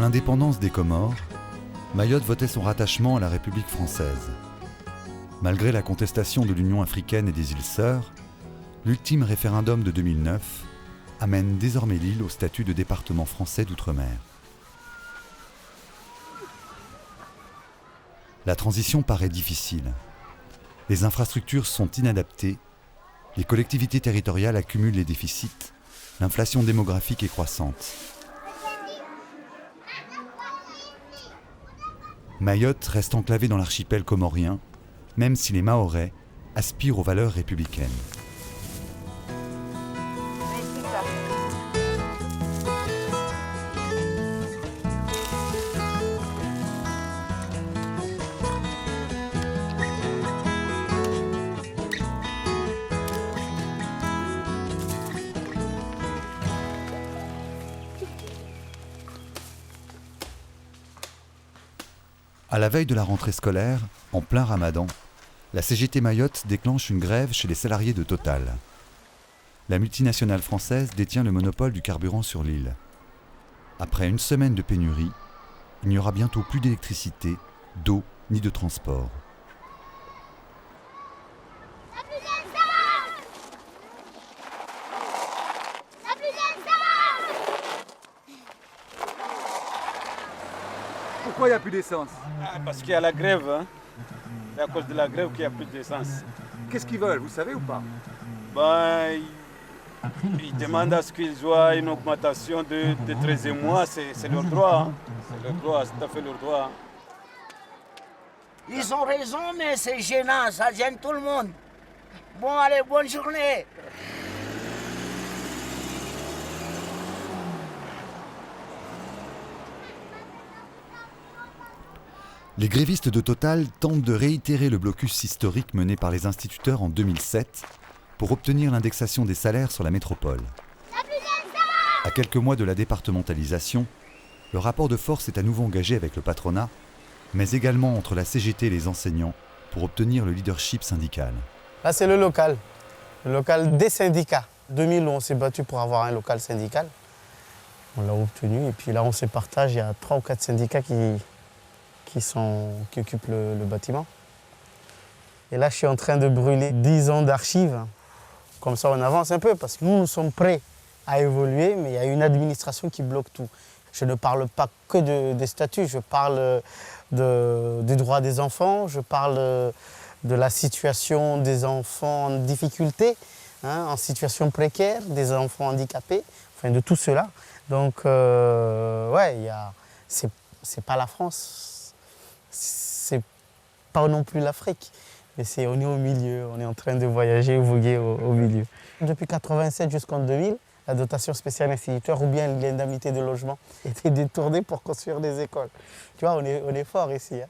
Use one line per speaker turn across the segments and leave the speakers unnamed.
l'indépendance des Comores, Mayotte votait son rattachement à la République française. Malgré la contestation de l'Union africaine et des îles Sœurs, l'ultime référendum de 2009 amène désormais l'île au statut de département français d'outre-mer. La transition paraît difficile. Les infrastructures sont inadaptées, les collectivités territoriales accumulent les déficits, l'inflation démographique est croissante. Mayotte reste enclavée dans l'archipel comorien, même si les Mahorais aspirent aux valeurs républicaines. À la veille de la rentrée scolaire, en plein Ramadan, la CGT Mayotte déclenche une grève chez les salariés de Total. La multinationale française détient le monopole du carburant sur l'île. Après une semaine de pénurie, il n'y aura bientôt plus d'électricité, d'eau ni de transport.
Pourquoi il n'y a plus d'essence?
Parce qu'il y a la grève. Hein. C'est à cause de la grève qu'il n'y a plus d'essence.
Qu'est-ce qu'ils veulent, vous savez ou pas?
Ils demandent à ce qu'ils aient une augmentation de 13e mois. C'est leur droit. Hein. C'est leur droit, c'est tout à fait leur droit. Hein.
Ils ont raison, mais c'est gênant, ça gêne tout le monde. Bon, allez, bonne journée.
Les grévistes de Total tentent de réitérer le blocus historique mené par les instituteurs en 2007 pour obtenir l'indexation des salaires sur la métropole. À quelques mois de la départementalisation, le rapport de force est à nouveau engagé avec le patronat, mais également entre la CGT et les enseignants pour obtenir le leadership syndical.
Là, c'est le local des syndicats. En 2000, on s'est battu pour avoir un local syndical. On l'a obtenu et puis là, on se partage. Il y a 3 ou 4 syndicats qui occupent le bâtiment. Et là, je suis en train de brûler 10 ans d'archives. Comme ça, on avance un peu parce que nous sommes prêts à évoluer, mais il y a une administration qui bloque tout. Je ne parle pas que des statuts, je parle des droits des enfants, je parle de la situation des enfants en difficulté, hein, en situation précaire, des enfants handicapés, enfin de tout cela. Donc, c'est pas la France, c'est pas non plus l'Afrique, mais on est au milieu, on est en train de voyager, voguer au milieu. Depuis 1987 jusqu'en 2000, la dotation spéciale instituteur ou bien l'indemnité de logement était détournée pour construire des écoles. Tu vois, on est fort ici. Hein.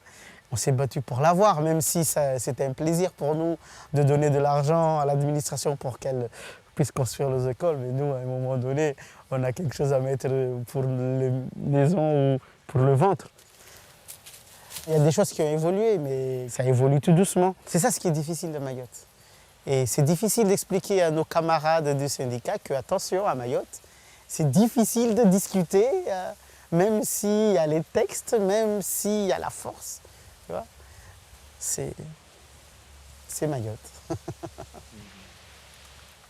On s'est battu pour l'avoir, même si c'était un plaisir pour nous de donner de l'argent à l'administration pour qu'elle puisse construire les écoles. Mais nous, à un moment donné, on a quelque chose à mettre pour les maisons ou pour le ventre. Il y a des choses qui ont évolué, mais ça évolue tout doucement. C'est ça ce qui est difficile de Mayotte. Et c'est difficile d'expliquer à nos camarades du syndicat que, attention, à Mayotte, c'est difficile de discuter, même s'il y a les textes, même s'il y a la force. Tu vois, c'est Mayotte.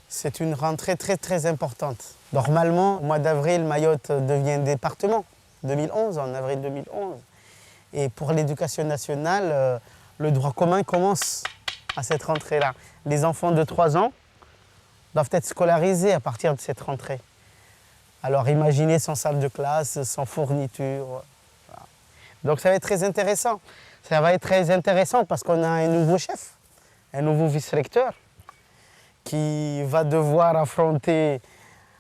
C'est une rentrée très, très importante. Normalement, au mois d'avril, Mayotte devient département, 2011, en avril 2011. Et pour l'éducation nationale, le droit commun commence à cette rentrée-là. Les enfants de 3 ans doivent être scolarisés à partir de cette rentrée. Alors imaginez sans salle de classe, sans fourniture. Voilà. Donc ça va être très intéressant. Ça va être très intéressant parce qu'on a un nouveau chef, un nouveau vice-recteur qui va devoir affronter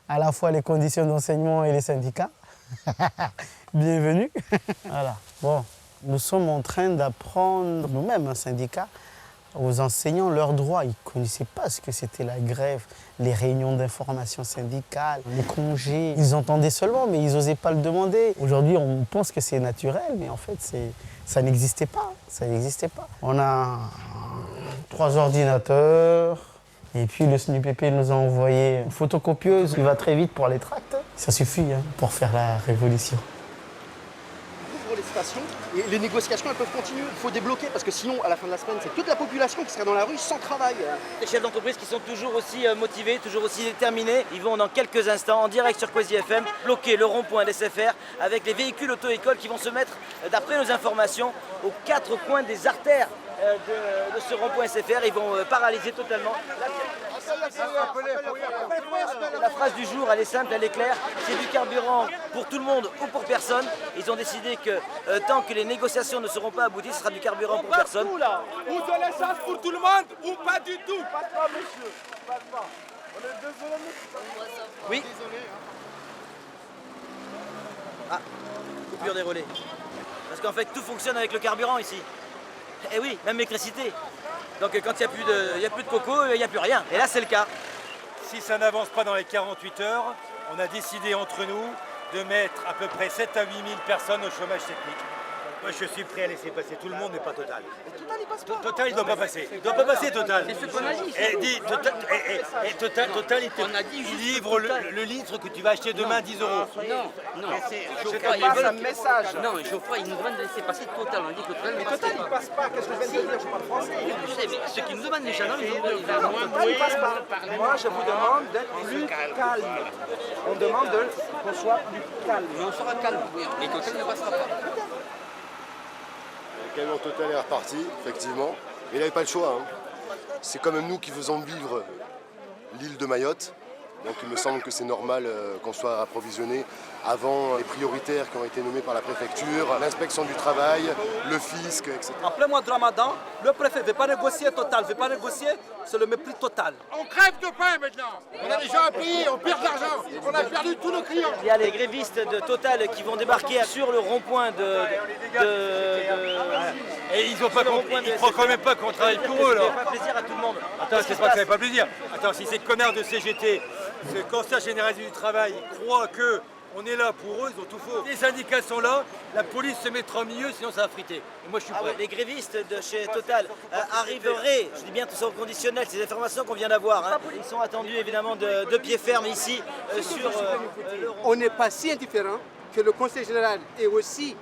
à la fois les conditions d'enseignement et les syndicats. Bienvenue. Voilà. Bon, nous sommes en train d'apprendre nous-mêmes, un syndicat, aux enseignants leurs droits. Ils ne connaissaient pas ce que c'était la grève, les réunions d'information syndicale, les congés. Ils entendaient seulement, mais ils n'osaient pas le demander. Aujourd'hui, on pense que c'est naturel, mais en fait, ça n'existait pas. Ça n'existait pas. On a 3 ordinateurs, et puis le SNUPP nous a envoyé une photocopieuse qui va très vite pour les tracts. Ça suffit pour faire la révolution.
pour les stations et les négociations elles peuvent continuer. Il faut débloquer parce que sinon à la fin de la semaine c'est toute la population qui serait dans la rue sans travail.
Les chefs d'entreprise qui sont toujours aussi motivés, toujours aussi déterminés, ils vont dans quelques instants en direct sur Quasi FM bloquer le rond-point d'SFR avec les véhicules auto-école qui vont se mettre, d'après nos informations, aux 4 coins des artères de ce rond-point SFR. Ils vont paralyser totalement. La phrase du jour, elle est simple, elle est claire. C'est du carburant pour tout le monde ou pour personne. Ils ont décidé que tant que les négociations ne seront pas abouties, ce sera du carburant pour personne.
Ou de l'essence pour tout le monde ou pas du tout. Pas monsieur. Pas. On est désolé.
Oui. Ah, coupure des relais. Parce qu'en fait, tout fonctionne avec le carburant ici. Eh oui, même l'électricité. Donc quand il n'y a plus de coco, il n'y a plus rien. Et là, c'est le cas.
Si ça n'avance pas dans les 48 heures, on a décidé entre nous de mettre à peu près 7 à 8 000 personnes au chômage technique. Moi, je suis prêt à laisser passer tout le monde, mais pas Total.
Total il passe pas.
Total, il ne doit pas passer. Il ne doit pas passer, Total.
C'est ce qu'on a dit.
Total, il livre le litre que tu vas acheter demain 10 €.
Non,
Geoffroy, ils veulent un message.
Non, Geoffroy, ils nous demandent de laisser passer Total. On dit que Total
Mais
ne passe
Total
pas.
il passe pas, qu'est-ce que je viens de dire, je parle français.
Je sais, mais ce qu'ils nous demandent les gendarmes, ils
Total il passe pas. Moi je vous demande d'être plus calme. On demande qu'on soit plus calme.
Mais on sera calme. Mais Total ne passera pas.
Le camion Total est reparti, effectivement. Mais il n'avait pas le choix. C'est quand même nous qui faisons vivre l'île de Mayotte. Donc il me semble que c'est normal qu'on soit approvisionné avant les prioritaires qui ont été nommés par la préfecture, l'inspection du travail, le fisc, etc.
En plein mois de Ramadan, le préfet ne veut pas négocier Total, ne veut pas négocier, c'est le mépris total.
On crève de faim maintenant. On a des gens à payer, on perd de l'argent. On a perdu tous nos clients.
Il y a les grévistes de Total qui vont débarquer sur le rond-point
Et ils ne croient quand même pas qu'on travaille pour eux, là.
Ça fait pas plaisir à tout le monde.
Attends, c'est pas que ça fait pas plaisir. Attends, si ces connards de CGT, ce Conseil général du travail, croient qu'on est là pour eux, ils ont tout faux. Les syndicats sont là, la police se mettra au milieu, sinon ça va friter. Et moi je suis prêt.
Les grévistes de chez Total arriveraient, je dis bien tout ça au conditionnel, c'est des informations qu'on vient d'avoir. Ils sont attendus évidemment de pied ferme ici sur le rond.
On n'est pas si indifférent que le Conseil général est aussi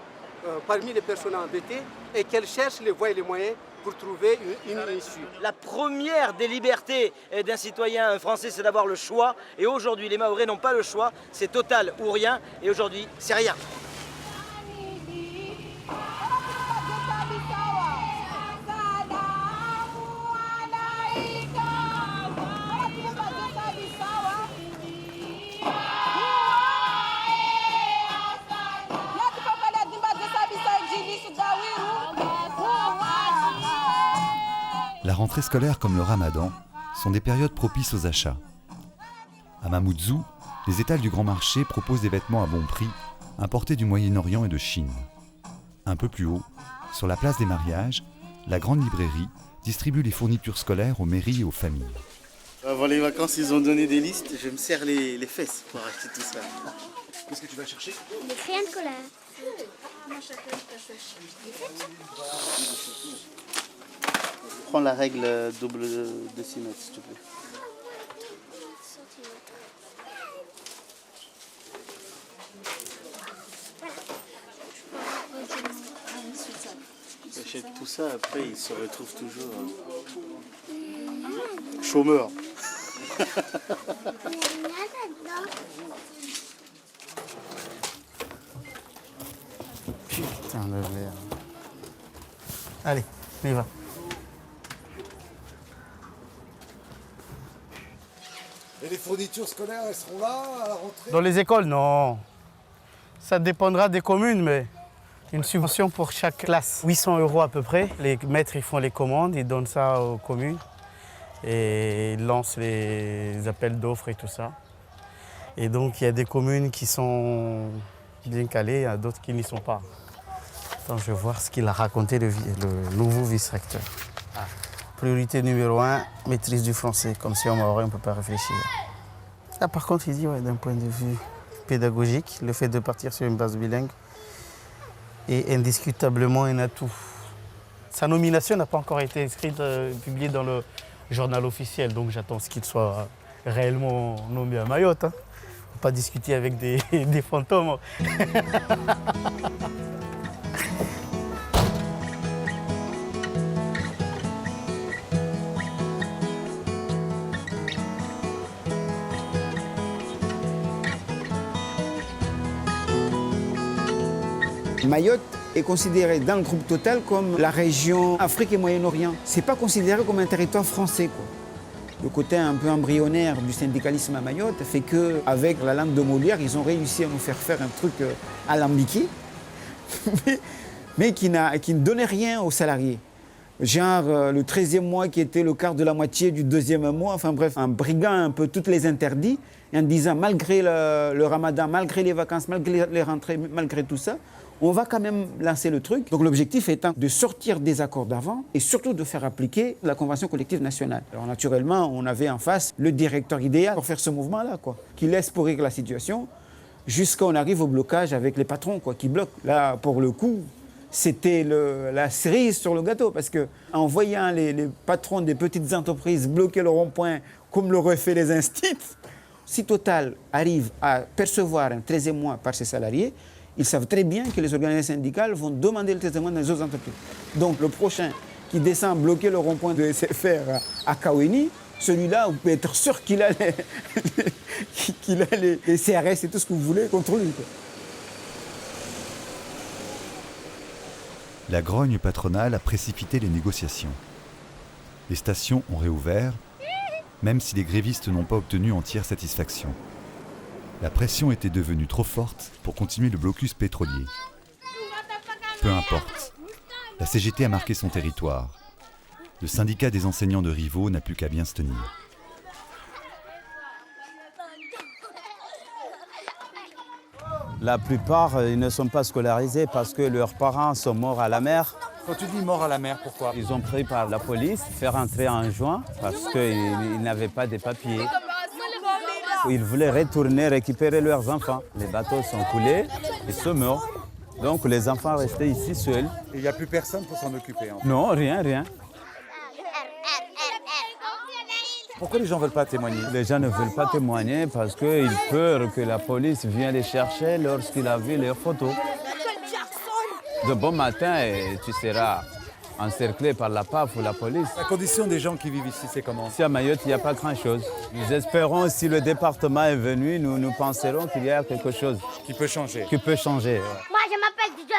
parmi les personnes embêtées et qu'elle cherche les voies et les moyens pour trouver une issue.
La première des libertés d'un citoyen français, c'est d'avoir le choix. Et aujourd'hui, les Mahorais n'ont pas le choix. C'est Total ou rien. Et aujourd'hui, c'est rien.
La rentrée scolaire comme le ramadan sont des périodes propices aux achats. À Mamoudzou, les étals du grand marché proposent des vêtements à bon prix, importés du Moyen-Orient et de Chine. Un peu plus haut, sur la place des mariages, la grande librairie distribue les fournitures scolaires aux mairies et aux familles.
Avant les vacances, ils ont donné des listes. Je me serre les fesses pour acheter tout ça.
Qu'est-ce que tu vas chercher?
Des crayons de couleur.
Prends la règle double de 6 mètres, s'il te plaît. Ils achètent tout ça, après ils se retrouvent toujours chômeurs.
Putain, le verre. Allez, on y va.
Et les fournitures scolaires, elles seront là à la rentrée?
Dans les écoles, non. Ça dépendra des communes, mais une subvention pour chaque classe. 800 € à peu près. Les maîtres, ils font les commandes, ils donnent ça aux communes. Et ils lancent les appels d'offres et tout ça. Et donc, il y a des communes qui sont bien calées, il y a d'autres qui n'y sont pas. Attends, je vais voir ce qu'il a raconté le nouveau vice-recteur. Priorité numéro 1, maîtrise du français. Comme si en Mahorais, on ne peut pas réfléchir. Là, par contre, il dit, ouais, d'un point de vue pédagogique, le fait de partir sur une base bilingue est indiscutablement un atout. Sa nomination n'a pas encore été inscrite, publiée dans le journal officiel, donc j'attends qu'il soit réellement nommé à Mayotte. On ne peut pas discuter avec des fantômes.
Mayotte est considérée dans le groupe Total comme la région Afrique et Moyen-Orient. Ce n'est pas considéré comme un territoire français, quoi. Le côté un peu embryonnaire du syndicalisme à Mayotte fait qu'avec la langue de Molière, ils ont réussi à nous faire un truc alambiqué, mais qui ne donnait rien aux salariés. Genre le 13e mois qui était le quart de la moitié du 2e mois, enfin bref, en briguant un peu toutes les interdits et en disant malgré le ramadan, malgré les vacances, malgré les rentrées, malgré tout ça, on va quand même lancer le truc. Donc l'objectif étant de sortir des accords d'avant et surtout de faire appliquer la Convention collective nationale. Alors naturellement, on avait en face le directeur idéal pour faire ce mouvement-là, quoi, qui laisse pourrir la situation jusqu'à on arrive au blocage avec les patrons, quoi, qui bloquent. Là, pour le coup, c'était la cerise sur le gâteau parce qu'en voyant les patrons des petites entreprises bloquer le rond-point comme l'auraient fait les instits, si Total arrive à percevoir un 13e mois par ses salariés, ils savent très bien que les organisations syndicales vont demander le 13e mois dans les autres entreprises. Donc le prochain qui descend bloquer le rond-point de SFR à Kaweni, celui-là, vous pouvez être sûr qu'il a les CRS et tout ce que vous voulez contre lui, quoi.
La grogne patronale a précipité les négociations. Les stations ont réouvert, même si les grévistes n'ont pas obtenu entière satisfaction. La pression était devenue trop forte pour continuer le blocus pétrolier. Peu importe, la CGT a marqué son territoire. Le syndicat des enseignants de Rivaux n'a plus qu'à bien se tenir.
La plupart, ils ne sont pas scolarisés parce que leurs parents sont morts à la mer.
Quand tu dis mort à la mer, pourquoi?
Ils ont pris par la police, fait rentrer en juin parce qu'ils n'avaient pas de papiers. Ils voulaient retourner récupérer leurs enfants. Les bateaux sont coulés, ils sont morts. Donc les enfants restaient ici seuls.
Et il n'y a plus personne pour s'en occuper, en fait.
Non, rien.
Pourquoi les gens ne veulent pas témoigner?
Les gens ne veulent pas témoigner parce qu'ils ont peur que la police vienne les chercher lorsqu'il a vu leurs photos. De bon matin, tu seras encerclé par la PAF ou la police.
La condition des gens qui vivent ici, c'est comment?
Ici à Mayotte, il n'y a pas grand-chose. Nous espérons, si le département est venu, nous penserons qu'il y a quelque chose.
Qui peut changer.
Qui peut changer.
Moi, je m'appelle Didier.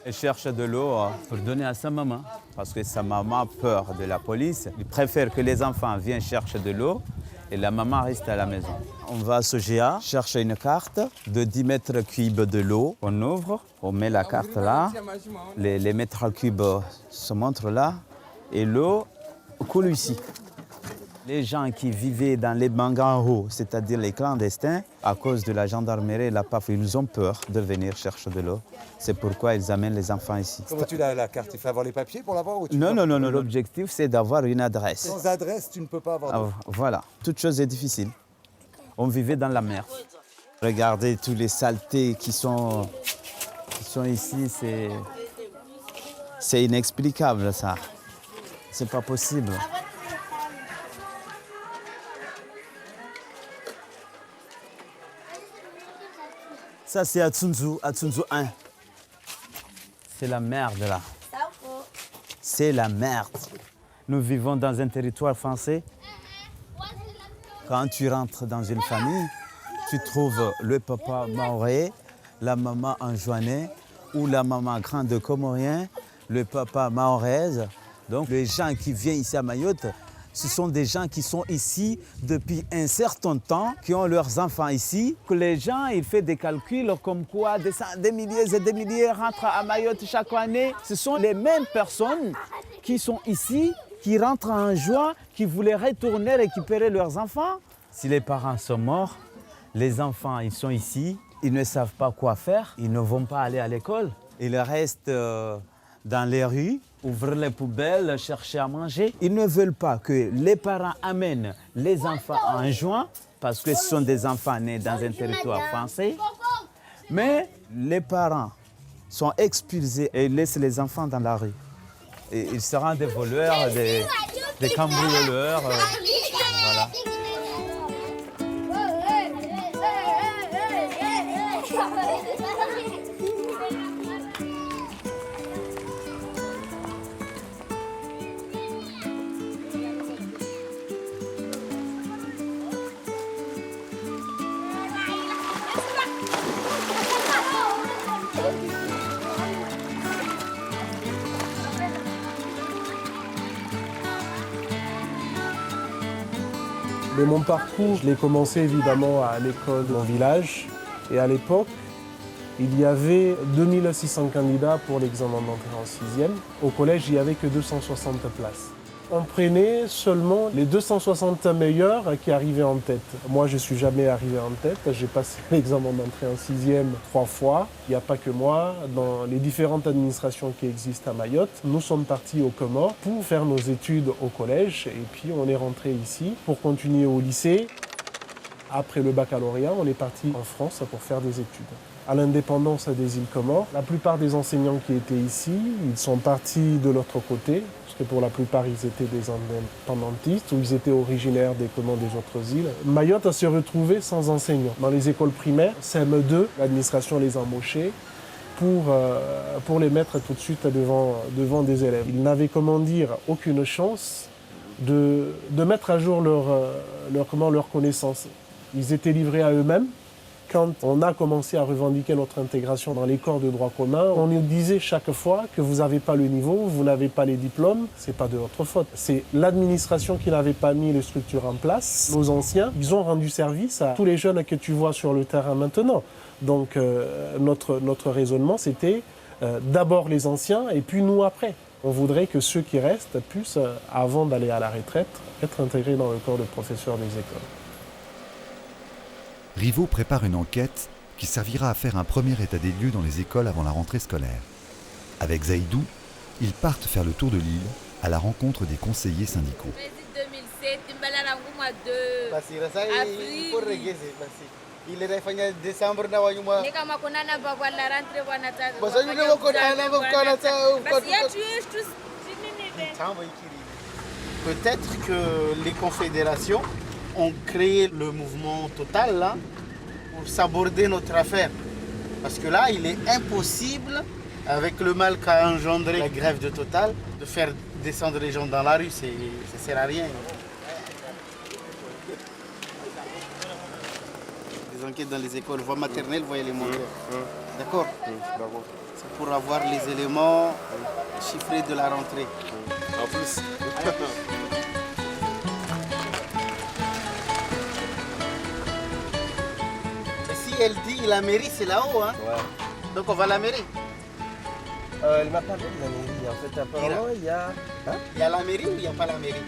Elle cherche de l'eau pour donner à sa maman, parce que sa maman a peur de la police. Il préfère que les enfants viennent chercher de l'eau et la maman reste à la maison. On va à Sogea chercher une carte de 10 mètres cubes de l'eau. On ouvre, on met la carte là, les mètres cubes se montrent là et l'eau coule ici. Les gens qui vivaient dans les bangangos, c'est-à-dire les clandestins, à cause de la gendarmerie et la PAF, ils ont peur de venir chercher de l'eau. C'est pourquoi ils amènent les enfants ici.
Comment tu as la carte? Il faut avoir les papiers pour l'avoir ou
Non. L'objectif, c'est d'avoir une adresse.
Sans adresse, tu ne peux pas avoir.
Voilà. Toute chose est difficile. On vivait dans la mer. Regardez tous les saletés qui sont ici, c'est inexplicable, ça. C'est pas possible. Ça, c'est à Tsunzu 1. C'est la merde, là. C'est la merde. Nous vivons dans un territoire français. Quand tu rentres dans une famille, tu trouves le papa maoré, la maman anjouanais ou la maman grande comorien, le papa mahoraise. Donc, les gens qui viennent ici à Mayotte, ce sont des gens qui sont ici depuis un certain temps, qui ont leurs enfants ici. Que les gens, ils font des calculs comme quoi des milliers et des milliers rentrent à Mayotte chaque année. Ce sont les mêmes personnes qui sont ici, qui rentrent en juin, qui voulaient retourner récupérer leurs enfants. Si les parents sont morts, les enfants, ils sont ici, ils ne savent pas quoi faire, ils ne vont pas aller à l'école. Ils restent dans les rues, ouvrir les poubelles, chercher à manger. Ils ne veulent pas que les parents amènent les enfants en juin, parce que ce sont des enfants nés dans un territoire français. Mais les parents sont expulsés et laissent les enfants dans la rue. Et ils seront des voleurs, des cambrioleurs. Voilà.
Mais mon parcours, je l'ai commencé évidemment à l'école de mon village. Et à l'époque, il y avait 2600 candidats pour l'examen d'entrée en 6e. Au collège, il n'y avait que 260 places. On prenait seulement les 260 meilleurs qui arrivaient en tête. Moi, je ne suis jamais arrivé en tête. J'ai passé l'examen d'entrée en 6e 3 fois. Il n'y a pas que moi. Dans les différentes administrations qui existent à Mayotte, nous sommes partis aux Comores pour faire nos études au collège. Et puis, on est rentré ici pour continuer au lycée. Après le baccalauréat, on est parti en France pour faire des études. À l'indépendance des îles Comores, la plupart des enseignants qui étaient ici, ils sont partis de l'autre côté, parce que pour la plupart, ils étaient des indépendantistes ou ils étaient originaires des autres îles. Mayotte s'est retrouvée sans enseignants. Dans les écoles primaires, CM2, l'administration les a embauchés pour les mettre tout de suite devant des élèves. Ils n'avaient, aucune chance de mettre à jour leurs connaissances. Ils étaient livrés à eux-mêmes. Quand on a commencé à revendiquer notre intégration dans les corps de droit commun, on nous disait chaque fois que vous n'avez pas le niveau, vous n'avez pas les diplômes, c'est pas de votre faute. C'est l'administration qui n'avait pas mis les structures en place. Nos anciens, ils ont rendu service à tous les jeunes que tu vois sur le terrain maintenant. Donc notre raisonnement, c'était d'abord les anciens et puis nous après. On voudrait que ceux qui restent puissent, avant d'aller à la retraite, être intégrés dans le corps de professeurs des écoles.
Rivaux prépare une enquête qui servira à faire un premier état des lieux dans les écoles avant la rentrée scolaire. Avec Zaïdou, ils partent faire le tour de l'île à la rencontre des conseillers syndicaux.
Peut-être que les confédérations ont créé le mouvement Total là, pour s'aborder notre affaire. Parce que là, il est impossible, avec le mal qu'a engendré la grève de Total, de faire descendre les gens dans la rue, ça ne sert à rien. Des enquêtes dans les écoles, voie maternelle, voie élémentaire. D'accord. C'est pour avoir les éléments chiffrés de la rentrée. En plus. Elle dit la mairie c'est là-haut, hein? Ouais. Donc on va à la mairie.
Elle m'a parlé de la mairie. En fait, apparemment, il y a...
Hein? Il y a la mairie ou il n'y a pas la mairie?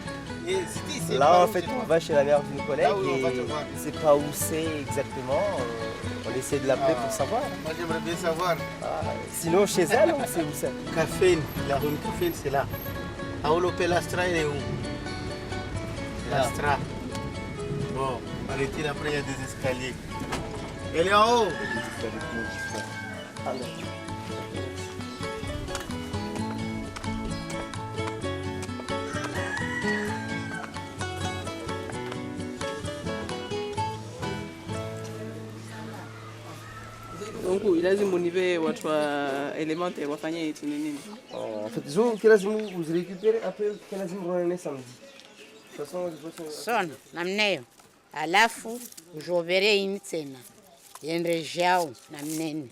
Là, en fait, on va chez la mère d'une collègue et on ne sait pas où c'est exactement. On essaie de l'appeler pour savoir.
Moi, j'aimerais bien savoir.
Sinon, chez elle, on sait où c'est.
Café, la rue Café, c'est là. Aolope Lastra, elle est où? Lastra. Bon, paraît-il, après, il y a des escaliers. Elle est en haut.
Donc lazima unipe watu wa Elementa wafanye hichi nini?
En fait, je lazima vous récupérer après lazima uone samedi. De toute façon,
Sona namneyo. Alafu ujovere ini tena. Yendre jao namnene.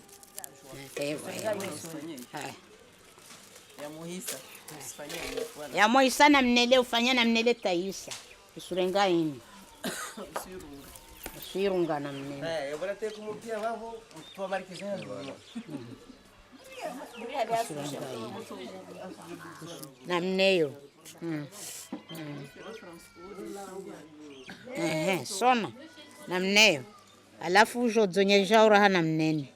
Ya Moisa namnele ufanya namnele Taisa. Usurenga ini. Usirunga namnene.
Eu vou ter como dia vavo, tua marquesina.
Namneyo. Sona namneyo. Alafu ujodzonyesha uraha namnene.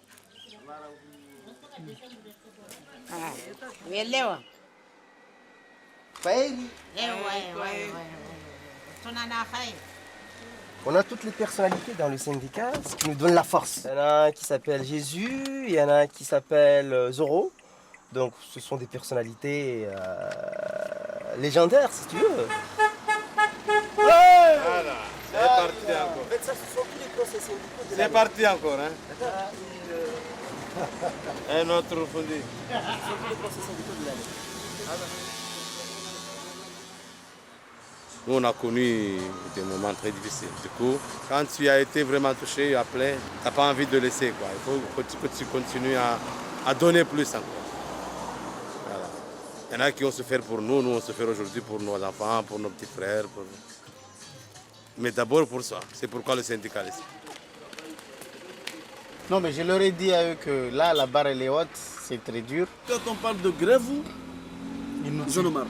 Uelewa?
On a toutes les personnalités dans le syndicat, ce qui nous donne la force. Il y en a un qui s'appelle Jésus, il y en a un qui s'appelle Zoro. Donc ce sont des personnalités légendaires, si tu veux.
Voilà, c'est parti encore.
En fait, ça, ce sont tous les conseils syndicaux de
C'est parti encore, hein. Un autre fondé.
Ce sont tous les conseils syndicaux de l'année.
Nous, on a connu des moments très difficiles. Du coup, quand tu as été vraiment touché, appelé, tu n'as pas envie de laisser, quoi. Il faut que tu continues à donner plus encore. Voilà. Il y en a qui ont souffert pour nous, nous on souffert aujourd'hui pour nos enfants, pour nos petits frères. Mais d'abord pour ça, c'est pourquoi le syndicalisme.
Non, mais je leur ai dit à eux que là, la barre elle est haute, c'est très dur. Quand on parle de grève, ils en ont marre.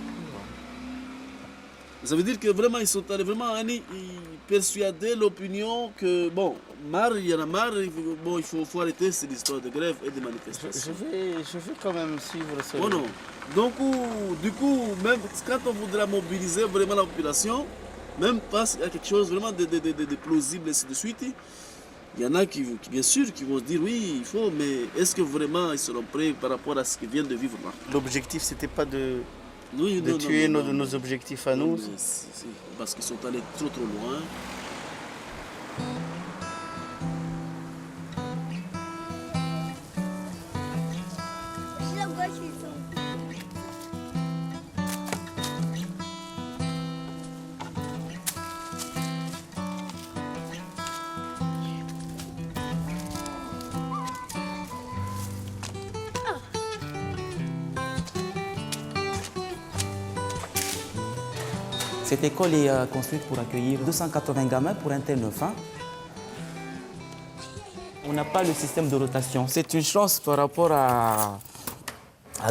Ça veut dire que vraiment, ils sont allés vraiment persuader l'opinion que, bon, marre, il y en a marre, bon, il faut arrêter cette histoire de grève et de manifestation. Je vais quand même suivre ça. Oh non. Donc, du coup, même quand on voudra mobiliser vraiment la population, même parce qu'il y a quelque chose vraiment de plausible et ainsi de suite, il y en a qui, bien sûr, qui vont se dire oui, il faut, mais est-ce que vraiment ils seront prêts par rapport à ce qu'ils viennent de vivre là? L'objectif, c'était pas de tuer nos objectifs à nous. Parce qu'ils sont allés trop loin.
Cette école est construite pour accueillir 280 gamins pour un tel 9 ans. On n'a pas le système de rotation. C'est une chance par rapport à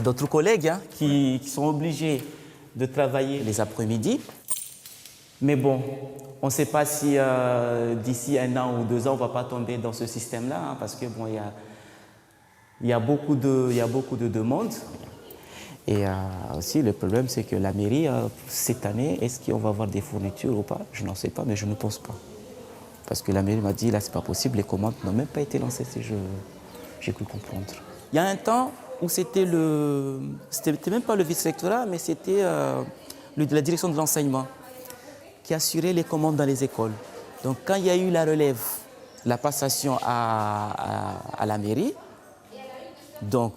d'autres collègues qui sont obligés de travailler les après-midi. Mais bon, on ne sait pas si d'ici 1 an ou 2 ans, on ne va pas tomber dans ce système-là, parce que bon, il y a beaucoup de demandes. Et aussi, le problème, c'est que la mairie, cette année, est-ce qu'on va avoir des fournitures ou pas? Je n'en sais pas, mais je ne pense pas. Parce que la mairie m'a dit, là, c'est pas possible, les commandes n'ont même pas été lancées, si j'ai cru comprendre. Il y a un temps où c'était même pas le vice-rectorat, mais c'était la direction de l'enseignement qui assurait les commandes dans les écoles. Donc, quand il y a eu la relève, la passation à la mairie, donc,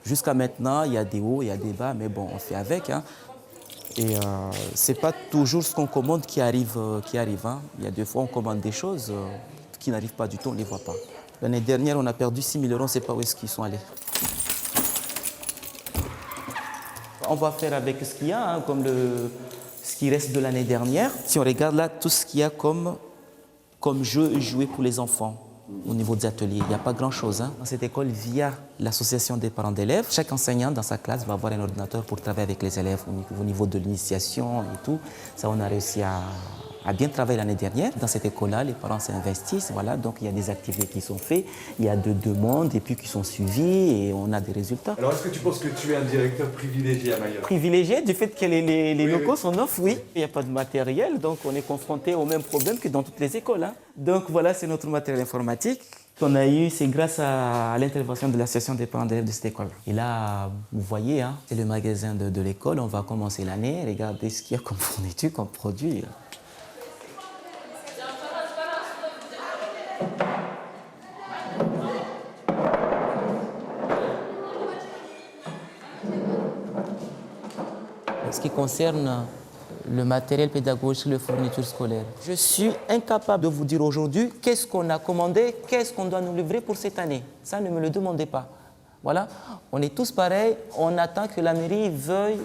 jusqu'à maintenant, il y a des hauts, il y a des bas, mais bon, on fait avec. Et ce n'est pas toujours ce qu'on commande qui arrive. Il y a des fois, on commande des choses qui n'arrivent pas du tout, on ne les voit pas. L'année dernière, on a perdu 6 000 €, on ne sait pas où est-ce qu'ils sont allés. On va faire avec ce qu'il y a, comme ce qui reste de l'année dernière. Si on regarde là, tout ce qu'il y a comme jeu et jouet pour les enfants. Au niveau des ateliers, il n'y a pas grand-chose. Dans cette école, via l'association des parents d'élèves, chaque enseignant dans sa classe va avoir un ordinateur pour travailler avec les élèves au niveau de l'initiation et tout. Ça, on a réussi à bien travailler l'année dernière. Dans cette école-là, les parents s'investissent. Voilà, donc il y a des activités qui sont faites, il y a des demandes et puis qui sont suivies et on a des résultats.
Alors, est-ce que tu penses que tu es un directeur privilégié à Mayotte?
Privilégié du fait que les locaux sont neufs, oui. Il n'y a pas de matériel, donc on est confronté au même problème que dans toutes les écoles. Donc voilà, c'est notre matériel informatique qu'on a eu, c'est grâce à l'intervention de l'association des parents d'élèves de cette école. Et là, vous voyez, c'est le magasin de l'école, on va commencer l'année, regardez ce qu'il y a comme fourniture, comme produit. En ce qui concerne le matériel pédagogique, les fournitures scolaires, je suis incapable de vous dire aujourd'hui qu'est-ce qu'on a commandé, qu'est-ce qu'on doit nous livrer pour cette année. Ça, ne me le demandez pas. Voilà, on est tous pareils, on attend que la mairie veuille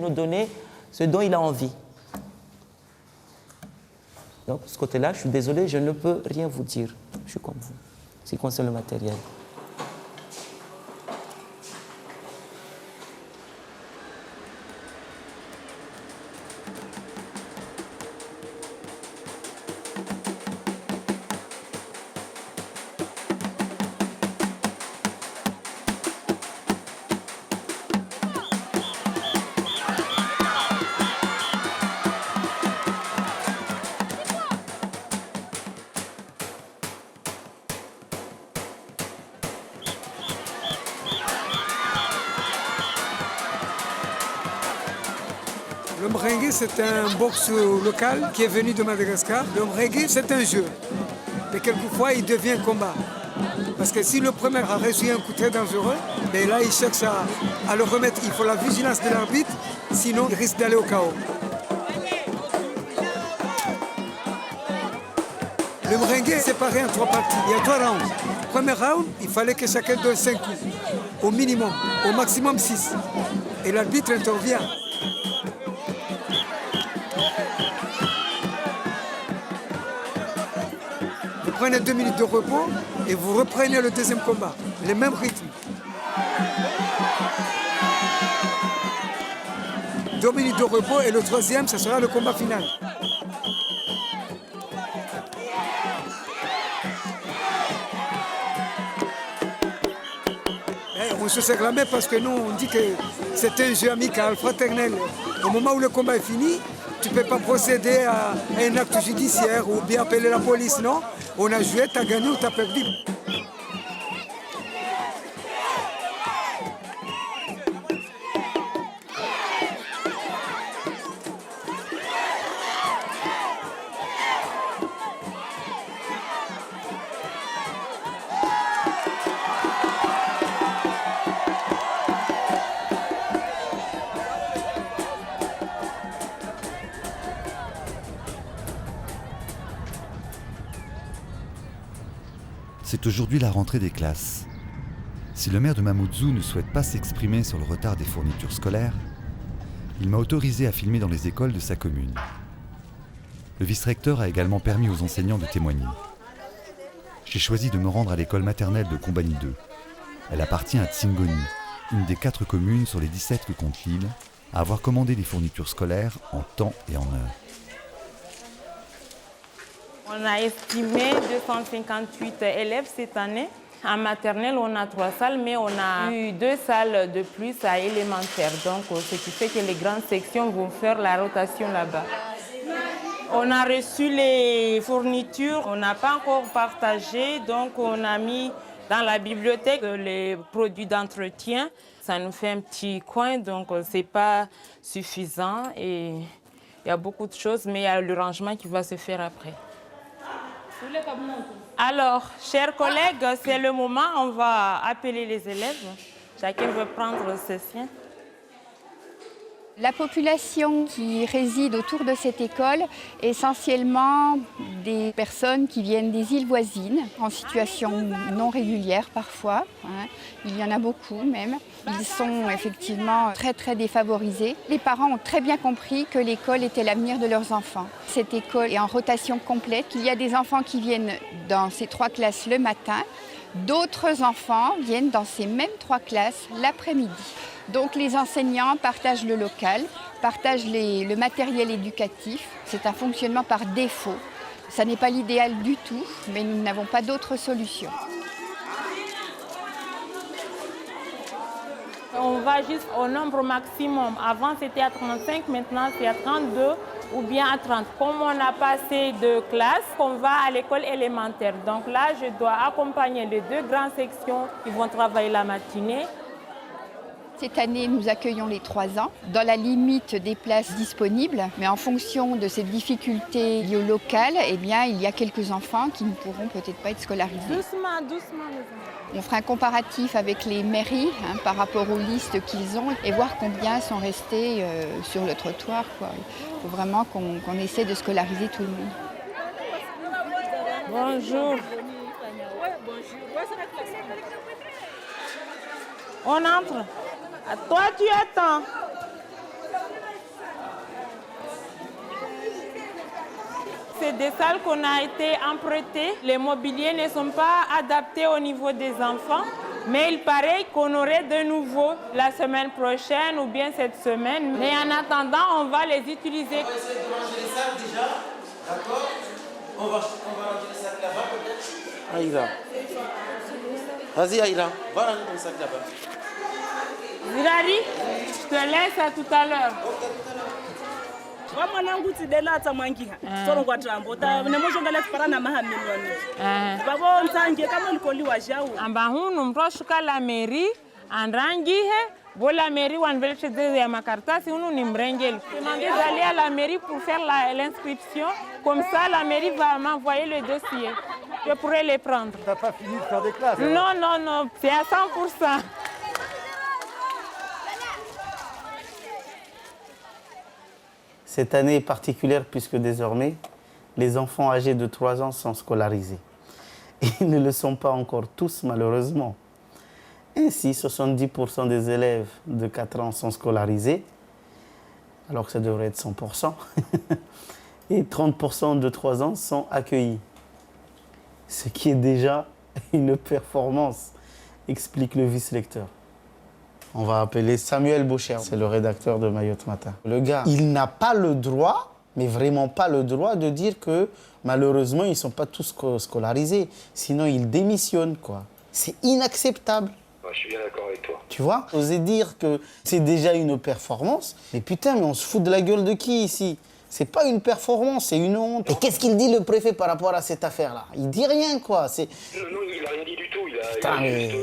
nous donner ce dont il a envie. Donc, de ce côté-là, je suis désolé, je ne peux rien vous dire. Je suis comme vous, en ce qui concerne le matériel.
Le merengue, c'est un boxe local qui est venu de Madagascar. Le merengue, c'est un jeu. Mais quelquefois, il devient combat. Parce que si le premier a reçu un coup très dangereux, mais là, il cherche à le remettre. Il faut la vigilance de l'arbitre, sinon il risque d'aller au chaos. Le merengue est séparé en 3 parties. Il y a 3 rounds. Premier round, il fallait que chacun donne 5 coups. Au minimum. Au maximum 6. Et l'arbitre intervient. prenez 2 minutes de repos et vous reprenez le deuxième combat. Les mêmes rythmes. 2 minutes de repos et le troisième, ce sera le combat final. On se serre la main parce que nous, on dit que c'est un jeu amical, fraternel. Au moment où le combat est fini, tu ne peux pas procéder à un acte judiciaire ou bien appeler la police, non? On a joué, tu as gagné ou tu as perdu.
C'est aujourd'hui la rentrée des classes. Si le maire de Mamoudzou ne souhaite pas s'exprimer sur le retard des fournitures scolaires, il m'a autorisé à filmer dans les écoles de sa commune. Le vice-recteur a également permis aux enseignants de témoigner. J'ai choisi de me rendre à l'école maternelle de Combani 2. Elle appartient à Tsingoni, une des 4 communes sur les 17 que compte l'île, à avoir commandé des fournitures scolaires en temps et en heure.
On a estimé 258 élèves cette année. En maternelle, on a 3 salles, mais on a eu 2 salles de plus à élémentaire. Donc, ce qui fait que les grandes sections vont faire la rotation là-bas. On a reçu les fournitures, on n'a pas encore partagé, donc on a mis dans la bibliothèque les produits d'entretien. Ça nous fait un petit coin, donc ce n'est pas suffisant. Et il y a beaucoup de choses, mais il y a le rangement qui va se faire après. Alors, chers collègues, c'est le moment, on va appeler les élèves. Chacun veut prendre ses siens.
La population qui réside autour de cette école est essentiellement des personnes qui viennent des îles voisines, en situation non régulière parfois. Il y en a beaucoup même. Ils sont effectivement très très défavorisés. Les parents ont très bien compris que l'école était l'avenir de leurs enfants. Cette école est en rotation complète. Il y a des enfants qui viennent dans ces 3 classes le matin. D'autres enfants viennent dans ces mêmes 3 classes l'après-midi. Donc les enseignants partagent le local, partagent le matériel éducatif. C'est un fonctionnement par défaut. Ça n'est pas l'idéal du tout, mais nous n'avons pas d'autre solution.
On va juste au nombre maximum. Avant, c'était à 35, maintenant, c'est à 32 ou bien à 30. Comme on n'a pas assez de classes, on va à l'école élémentaire. Donc là, je dois accompagner les 2 grandes sections qui vont travailler la matinée.
Cette année, nous accueillons les 3 ans dans la limite des places disponibles. Mais en fonction de ces difficultés liées au local, eh bien, il y a quelques enfants qui ne pourront peut-être pas être scolarisés.
Doucement, doucement, les enfants.
On fera un comparatif avec les mairies par rapport aux listes qu'ils ont et voir combien sont restés sur le trottoir. Il faut vraiment qu'on essaie de scolariser tout le monde.
Bonjour. On entre. Toi, tu attends. C'est des salles qu'on a été empruntées. Les mobiliers ne sont pas adaptés au niveau des enfants. Mais il paraît qu'on aurait de nouveau la semaine prochaine ou bien cette semaine. Mais en attendant, on va les utiliser.
On va essayer de ranger les sacs déjà. D'accord? On va ranger les sacs là-bas peut-être. Aïra. Vas-y Aïra, va ranger ton sac là-bas.
Zirari, je te laisse à tout à l'heure. Ambahunu mroshuka la mairie andrangihe bola mairie wanvelche ya makaratasi hunu ni mrengeli. Demandez d'aller à la mairie pour faire l'inscription. Comme ça, la mairie va m'envoyer le dossier. Je pourrai les prendre.
T'as pas fini de faire des classes?
Non, non, non, c'est à 100%.
Cette année est particulière puisque désormais, les enfants âgés de 3 ans sont scolarisés. Ils ne le sont pas encore tous, malheureusement. Ainsi, 70% des élèves de 4 ans sont scolarisés, alors que ça devrait être 100%. Et 30% de 3 ans sont accueillis.
ce qui est déjà une performance, explique le vice-lecteur. On va appeler Samuel Boucher, c'est le rédacteur de Mayotte Matin. Le gars, il n'a pas le droit, mais vraiment pas le droit de dire que malheureusement, ils ne sont pas tous scolarisés. Sinon, il démissionne, quoi. C'est inacceptable.
Ouais, je suis bien d'accord avec toi.
Tu vois, oser dire que c'est déjà une performance, mais putain, mais on se fout de la gueule de qui ici? C'est pas une performance, c'est une honte. Et qu'est-ce qu'il dit le préfet par rapport à cette affaire-là? Il dit rien, quoi.
Non, il n'a rien dit du tout. Il a juste